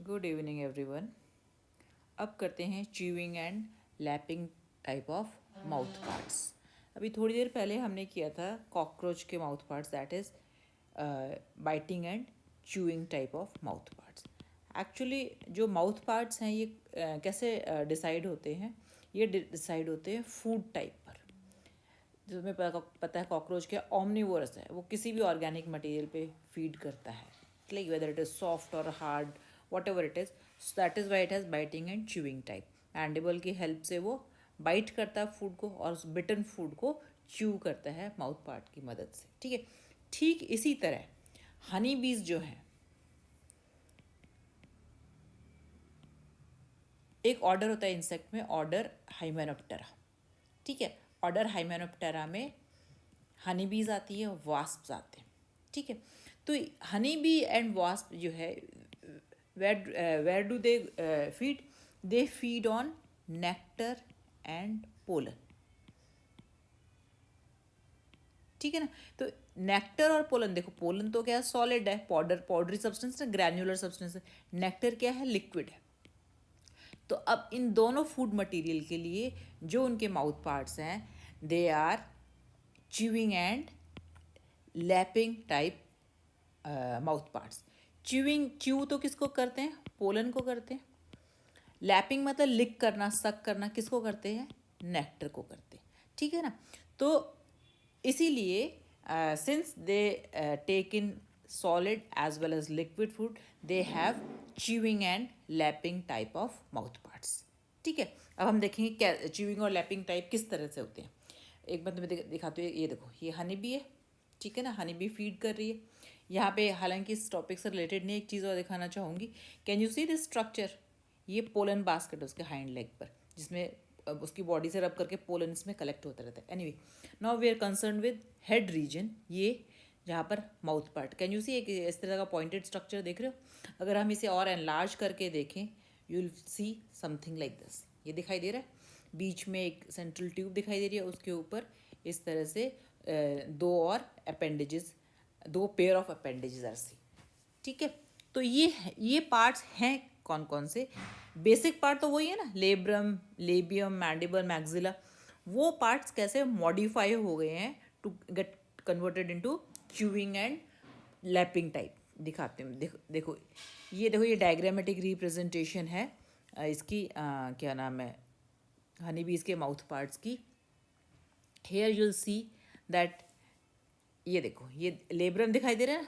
Good evening everyone. अब करते हैं chewing and lapping type of mouth parts. अभी थोड़ी देर पहले हमने किया था कॉकरोच के mouth parts, that is biting and chewing type of mouth parts. Actually जो माउथ पार्ट्स हैं ये कैसे डिसाइड होते हैं? ये डिसाइड होते हैं फूड टाइप पर। जिसमें पता है कॉकरोच क्या ऑमनिवोरस है, वो किसी भी ऑर्गेनिक मटेरियल पे फीड करता है, like whether it is soft और hard, whatever it is. That is why it has biting and chewing type. Mandible की हेल्प से वो बाइट करता है फूड को और उस बिटन फूड को च्यू करता है माउथ पार्ट की मदद से। ठीक है, ठीक इसी तरह हनी बीज जो हैं, एक ऑर्डर होता है इंसेक्ट में, ऑर्डर हाइमेनोप्टेरा। ठीक है, ऑर्डर हाइमेनोप्टेरा में हनी बीज आती है, वास्प्स आते हैं। ठीक है, तो हनी बी एंड वास्प जो है, where do they feed? They feed on nectar and pollen. ठीक है ना, तो नेक्टर और पोलन, देखो पोलन तो क्या है, सॉलिड है, पाउडरी सब्सटेंस है, ग्रैन्युलर सब्सटेंस है। नेक्टर क्या है, लिक्विड है। तो अब इन दोनों फूड मटेरियल के लिए जो उनके माउथ पार्ट्स हैं, they are chewing and lapping type mouth parts. Chew तो किसको करते हैं? पोलन को करते हैं। लैपिंग मतलब लिक करना, सक करना, किसको करते हैं? नेक्टर को करते हैं। ठीक है ना, तो इसीलिए since they take in solid as well as liquid food, they have chewing and lapping type of mouth parts. ठीक है, अब हम देखेंगे क्या च्यूइंग और लैपिंग टाइप किस तरह से होते हैं। एक बार तुम्हें दिखाते हुए, ये देखो, ये हनी बी है। ठीक है ना, हनी बी फीड कर रही है यहाँ पे। हालांकि इस टॉपिक से रिलेटेड नहीं, एक चीज़ और दिखाना चाहूँगी। Can you see this structure? ये पोलन बास्केट है उसके हाइंड लेग पर, जिसमें उसकी बॉडी से रब करके पोलन इसमें कलेक्ट होता रहता है। Anyway, now we are concern with head region, ये जहाँ पर mouth part. Can you see एक इस तरह का पॉइंटेड स्ट्रक्चर देख रहे हो? अगर हम इसे और एनलार्ज करके देखें, you will see something like this. ये दिखाई दे रहा है, बीच में एक सेंट्रल ट्यूब दिखाई दे रही है, उसके ऊपर इस तरह से दो और अपेंडेजेस, दो pair of appendages are see. ठीक है, तो ये पार्ट्स हैं कौन कौन से? बेसिक पार्ट तो वही है ना, लेब्रम, लेबियम, मैंडिबल, मैक्सिला। वो पार्ट्स कैसे मॉडिफाई हो गए हैं to get converted into chewing and lapping type. दिखाते हैं, देखो ये डायग्रामेटिक रिप्रेजेंटेशन है इसकी, क्या नाम है, हनी बीज के माउथ पार्ट्स की। हेयर यूल सी दैट, ये देखो, ये लेब्रम दिखाई दे रहा है,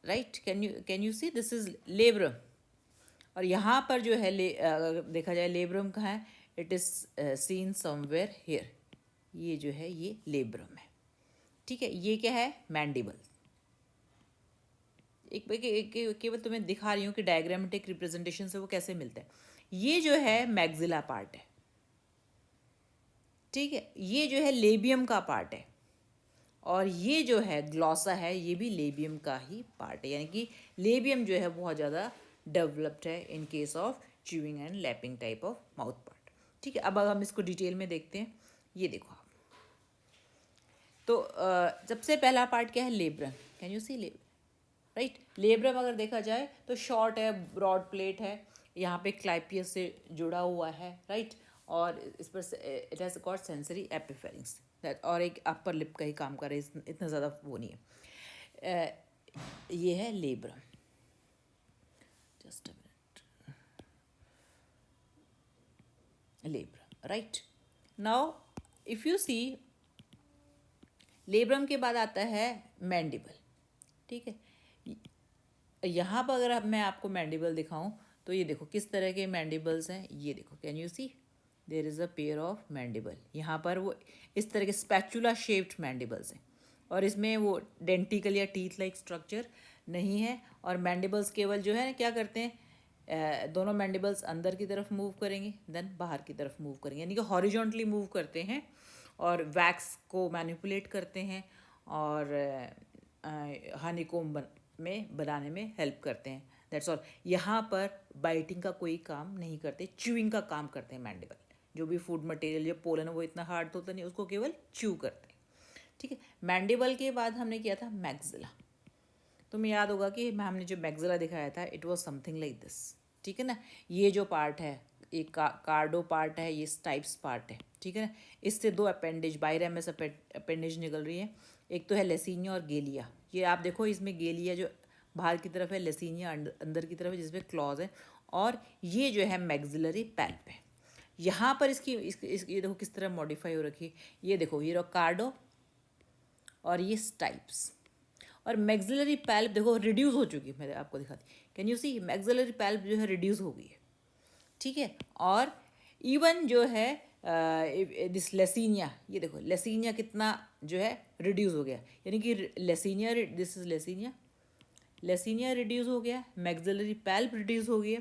right? Can you see this is labrum. और यहाँ पर जो है अगर देखा जाए लेब्रम कहाँ है, it is scene somewhere here. ये जो है ये लेब्रम है। ठीक है, ये क्या है? मैंडिबल। केवल तुम्हें दिखा रही हूँ कि डायग्रामेटिक रिप्रेजेंटेशन से वो कैसे मिलता है। ये जो है मैक्सिला पार्ट है। ठीक है, ये जो है लेबियम का पार्ट है, और ये जो है ग्लॉसा है, ये भी लेबियम का ही पार्ट है। यानी कि लेबियम जो है बहुत ज़्यादा डेवलप्ड है in case of chewing and lapping type of mouth part. ठीक है, अब हम इसको डिटेल में देखते हैं। ये देखो आप, तो सबसे पहला पार्ट क्या है? Labrum. Can you see labrum? Right, labrum अगर देखा जाए तो शॉर्ट है, ब्रॉड प्लेट है, यहाँ पे क्लाइपियस से जुड़ा हुआ है, राइट। और इस पर it has got sensory epipharynges, that, और एक अपर लिप का ही काम करे, इतना ज़्यादा वो नहीं है। ये है labrum. Just a minute, labrum, right. Now if you see, labrum के बाद आता है मैंडिबल। ठीक है, यहाँ पर अगर मैं आपको मैंडिबल दिखाऊं तो ये देखो किस तरह के मैंडिबल्स हैं। ये देखो, can you see there is a pair of mandible. यहाँ पर वो इस तरह के स्पैचुला शेप्ड मैंडिबल्स हैं, और इसमें वो डेंटिकल या टीथ लाइक स्ट्रक्चर नहीं है। और मैंडिबल्स केवल जो है क्या करते हैं, दोनों मैंडिबल्स अंदर की तरफ मूव करेंगे, देन बाहर की तरफ मूव करेंगे, यानी कि हॉरिजॉन्टली मूव करते हैं और वैक्स को मैनिपुलेट करते हैं और हनीकॉम्ब में बनाने में हेल्प करते हैं। That's all. यहाँ पर बाइटिंग का कोई काम नहीं करते, च्यूइंग का काम करते हैं मैंडिबल। जो भी फूड मटेरियल, जो पोलन है, वो इतना हार्ड तो होता नहीं, उसको केवल च्यू करते हैं। ठीक है, मैंडिबल के बाद हमने किया था मैक्सिला। तुम्हें याद होगा कि हमने जो मैग्जिला दिखाया था it was something like this, ठीक है ना। ये जो पार्ट है एक कार्डो पार्ट है, ये स्टाइप्स पार्ट है, ठीक है ना। इससे दो अपेंडेज बाइरेमस अपेंडेज निकल रही है, एक तो है लेसीनिया और गेलिया। ये आप देखो इसमें गेलिया जो बाहर की तरफ है, लेसीनिया अंदर की तरफ है जिसमें क्लॉज है, और ये जो है मैग्जिलरी पैल्प है। यहाँ पर ये देखो किस तरह मॉडिफाई हो रखी है। ये देखो ये कार्डो और ये स्टाइप्स, और मैग्जिलरी पैल्प देखो रिड्यूस हो चुकी है। मैं आपको दिखाती, can you see maxillary palp जो है रिड्यूस हो गई है, ठीक है। और इवन जो है दिस लेसीनिया, ये देखो लेसीनिया कितना जो है रिड्यूस हो गया, यानी कि लेसीनिया, दिस इज लेसीनिया रिड्यूस हो गया, मैग्जिलरी पैल्प रिड्यूस हो गया,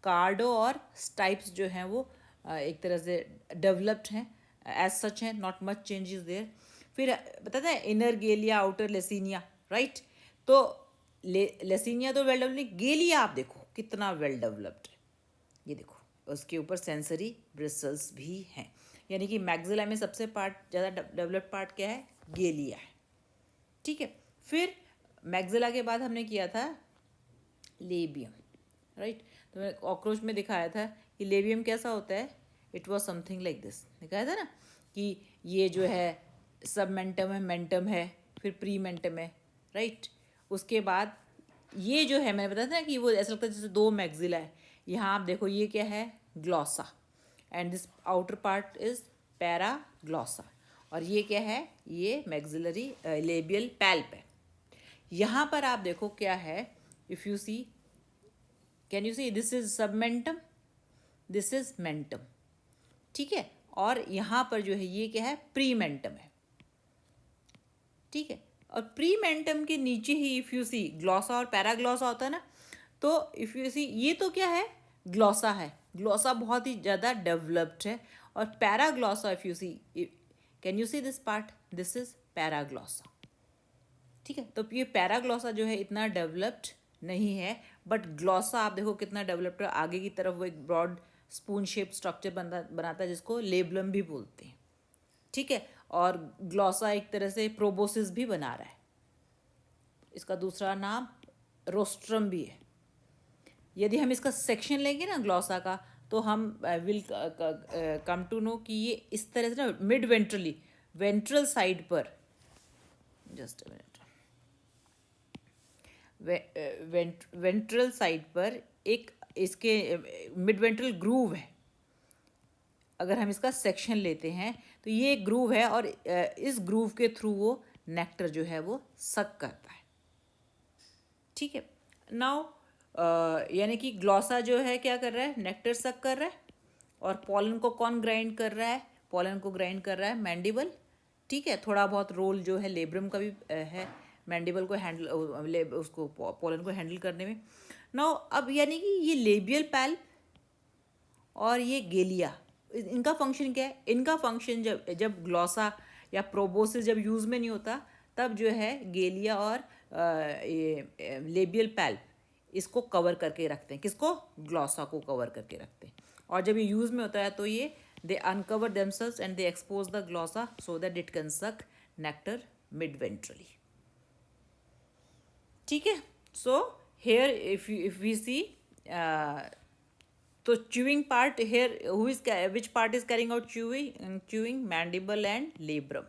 कार्डो और स्टाइप्स जो हैं वो एक तरह से डेवलप्ड हैं, एज सच हैं, नॉट मच चेंजेस देयर। फिर बताते हैं इनर गेलिया आउटर लेसीनिया, राइट। तो लेसीनिया तो वेल डेवलप्ड, गेलिया आप देखो कितना वेल डेवलप्ड है, ये देखो उसके ऊपर सेंसरी ब्रिसल्स भी हैं, यानी कि मैग्जिला में सबसे ज़्यादा डेवलप्ड पार्ट क्या है, गेलिया है, ठीक है। फिर मैग्जिला के बाद हमने किया था लेबियम, राइट। तो मैंने कॉकरोच में दिखाया था कि लेबियम कैसा होता है, it was something like this, दिखाया था ना कि ये जो है सब मेंटम है, फिर प्री मेंटम है, राइट। उसके बाद ये जो है मैंने बताया था ना कि वो ऐसा लगता है जैसे दो मैग्जिला है। यहाँ आप देखो ये क्या है, glossa, and this outer part is paraglossa, और ये क्या है, ये मैग्जिलरी लेबियल पैल्प है। यहाँ पर आप देखो क्या है, if you see, can you see, this is submentum, this is mentum, ठीक है। और यहाँ पर जो है ये क्या है, प्रीमेंटम है, ठीक है। और प्रीमेंटम के नीचे ही इफ़ यू सी ग्लॉसा और पैराग्लॉसा होता है ना, तो इफ़ यू सी ये तो क्या है, ग्लॉसा है, ग्लॉसा बहुत ही ज़्यादा डेवलप्ड है, और paraglossa if you see, can you see this part, this is paraglossa, ठीक है। तो ये पैराग्लॉसा जो है इतना डेवलप्ड नहीं है, बट ग्लॉसा आप देखो कितना डेवलप्ड है, आगे की तरफ वो एक ब्रॉड स्पून शेप स्ट्रक्चर बनाता है जिसको लेब्लम भी बोलते हैं, ठीक है। और ग्लॉसा एक तरह से प्रोबोसिस भी बना रहा है, इसका दूसरा नाम रोस्ट्रम भी है। यदि हम इसका सेक्शन लेंगे ना ग्लॉसा का, तो हम विल कम टू नो कि ये इस तरह से ना मिड वेंट्रली, वेंट्रल साइड पर, just a minute, ventral side पर एक इसके मिड वेंट्रल ग्रूव है। अगर हम इसका सेक्शन लेते हैं तो ये एक ग्रूव है, और इस ग्रूव के थ्रू वो नेक्टर जो है वो सक करता है, ठीक है। नाउ यानी कि ग्लॉसा जो है क्या कर रहा है, नेक्टर सक कर रहा है, और पॉलन को कौन ग्राइंड कर रहा है, पॉलन को ग्राइंड कर रहा है मैंडिबल, ठीक है। थोड़ा बहुत रोल जो है लेब्रम का भी है, मैंडिबल को हैंडल, उसको पॉलन को हैंडल करने में। नाउ अब यानी कि ये लेबियल पैल्प और ये गेलिया, इनका फंक्शन क्या है, इनका फंक्शन जब ग्लॉसा या प्रोबोसिस जब यूज़ में नहीं होता, तब जो है गेलिया और ये लेबियल पैल्प इसको कवर करके रखते हैं, किसको, ग्लॉसा को कवर करके रखते हैं। और जब ये यूज़ में होता है तो ये they uncover themselves and they expose the glossa so that it can suck nectar mid ventrally, ठीक है। So here if we see, तो chewing part here, who is which part is carrying out chewing, mandible and labrum.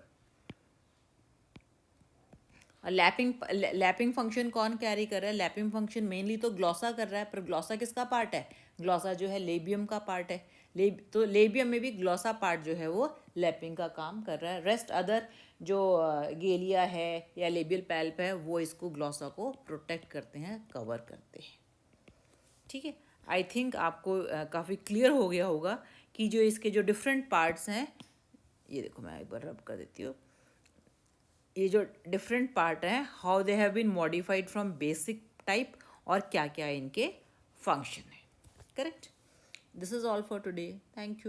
Lapping function कौन carry कर रहा है, lapping function mainly तो ग्लॉसा कर रहा है, पर ग्लॉसा किसका पार्ट है, ग्लॉसा जो है लेबियम का पार्ट है। तो लेबियम में भी ग्लॉसा पार्ट जो है वो लैपिंग का काम कर रहा है। रेस्ट अदर जो गेलिया है या लेबियल पैल्प है वो इसको ग्लॉसा को प्रोटेक्ट करते हैं, कवर करते हैं, ठीक है। आई थिंक आपको काफ़ी क्लियर हो गया होगा कि जो इसके जो डिफरेंट पार्ट्स हैं, ये देखो मैं एक बार रब कर देती हूँ, ये जो डिफरेंट पार्ट हैं, how they have been modified from basic type, और क्या क्या इनके फंक्शन है, correct. This is all for today, thank you.